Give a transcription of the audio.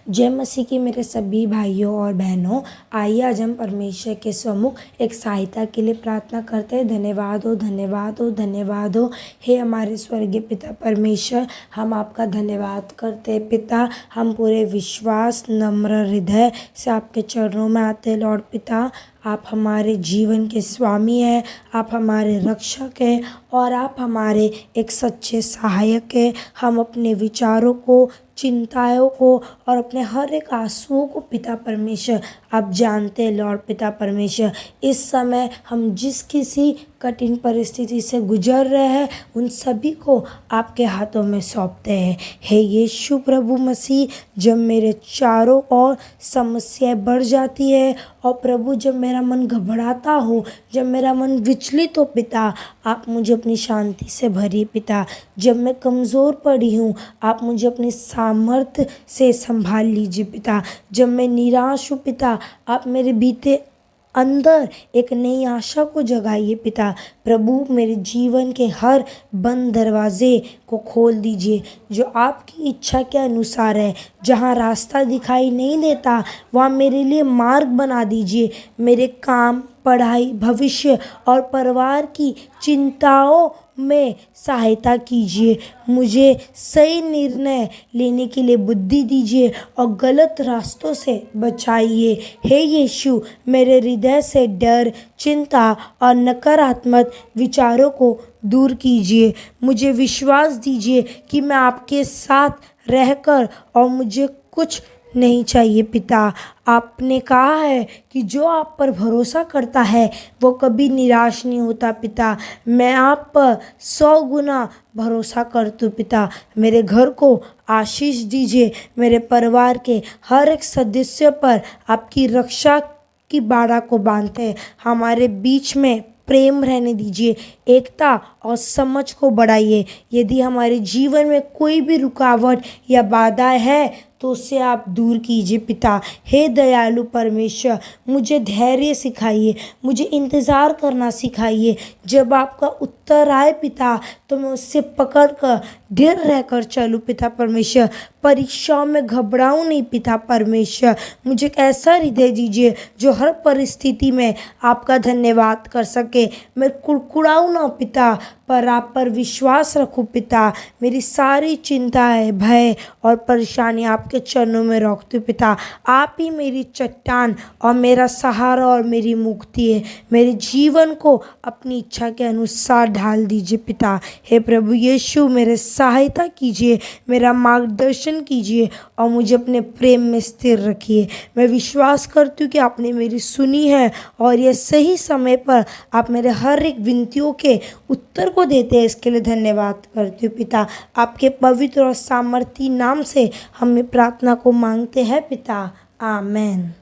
जय मसीह की मेरे सभी भाइयों और बहनों, आइए आज हम परमेश्वर के सम्मुख एक सहायता के लिए प्रार्थना करते हैं। धन्यवाद हो, धन्यवाद हो, धन्यवाद हो। हे हमारे स्वर्गीय पिता परमेश्वर, हम आपका धन्यवाद करते हैं पिता। हम पूरे विश्वास नम्र हृदय से आपके चरणों में आते हैं लॉर्ड पिता। आप हमारे जीवन के स्वामी हैं, आप हमारे रक्षक हैं और आप हमारे एक सच्चे सहायक हैं। हम अपने विचारों को, चिंताओं को और अपने हर एक आंसुओं को पिता परमेश्वर आप जानते हैं लॉर्ड पिता परमेश्वर। इस समय हम जिस किसी कठिन परिस्थिति से गुजर रहे हैं उन सभी को आपके हाथों में सौंपते हैं। हे यीशु प्रभु मसीह, जब मेरे चारों ओर समस्याएं बढ़ जाती है और प्रभु जब मेरा मन घबराता हो, जब मेरा मन विचलित हो पिता, आप मुझे अपनी शांति से भरिए पिता। जब मैं कमज़ोर पड़ी हूँ, आप मुझे अपनी सामर्थ्य से संभाल लीजिए पिता। जब मैं निराश हूँ पिता, आप मेरे भीतर अंदर एक नई आशा को जगाइए पिता। प्रभु मेरे जीवन के हर बंद दरवाजे को खोल दीजिए जो आपकी इच्छा के अनुसार है। जहाँ रास्ता दिखाई नहीं देता वहाँ मेरे लिए मार्ग बना दीजिए। मेरे काम, पढ़ाई, भविष्य और परिवार की चिंताओं में सहायता कीजिए। मुझे सही निर्णय लेने के लिए बुद्धि दीजिए और गलत रास्तों से बचाइए। हे यीशु, मेरे हृदय से डर, चिंता और नकारात्मक विचारों को दूर कीजिए। मुझे विश्वास दीजिए कि मैं आपके साथ रहकर और मुझे कुछ नहीं चाहिए पिता। आपने कहा है कि जो आप पर भरोसा करता है वो कभी निराश नहीं होता पिता। मैं आप पर 100 गुना भरोसा करती हूँ पिता। मेरे घर को आशीष दीजिए। मेरे परिवार के हर एक सदस्य पर आपकी रक्षा की बाड़ा को बांधते हैं। हमारे बीच में प्रेम रहने दीजिए, एकता और समझ को बढ़ाइए। यदि हमारे जीवन में कोई भी रुकावट या बाधा है तो उससे आप दूर कीजिए पिता। हे दयालु परमेश्वर, मुझे धैर्य सिखाइए, मुझे इंतज़ार करना सिखाइए। जब आपका उत्तर आए पिता तो मैं उससे पकड़ कर ढेर रहकर चलूँ पिता परमेश्वर। परीक्षाओं में घबराऊँ नहीं पिता परमेश्वर। मुझे एक ऐसा हृदय दीजिए जो हर परिस्थिति में आपका धन्यवाद कर सके। मैं कुड़कुड़ाऊँ ना पिता, पर आप पर विश्वास रखूँ पिता। मेरी सारी चिंताएं, भय और परेशानी आपके चरणों में रखती हूँ पिता। आप ही मेरी चट्टान और मेरा सहारा और मेरी मुक्ति है। मेरे जीवन को अपनी इच्छा के अनुसार ढाल दीजिए पिता। हे प्रभु यीशु, मेरे सहायता कीजिए, मेरा मार्गदर्शन कीजिए और मुझे अपने प्रेम में स्थिर रखिए। मैं विश्वास करती हूँ कि आपने मेरी सुनी है और यह सही समय पर आप मेरे हर एक विनतियों के उत्तर को देते हैं। इसके लिए धन्यवाद करती हूँ पिता। आपके पवित्र और सामर्थी नाम से हम प्रार्थना को मांगते हैं पिता, आमेन।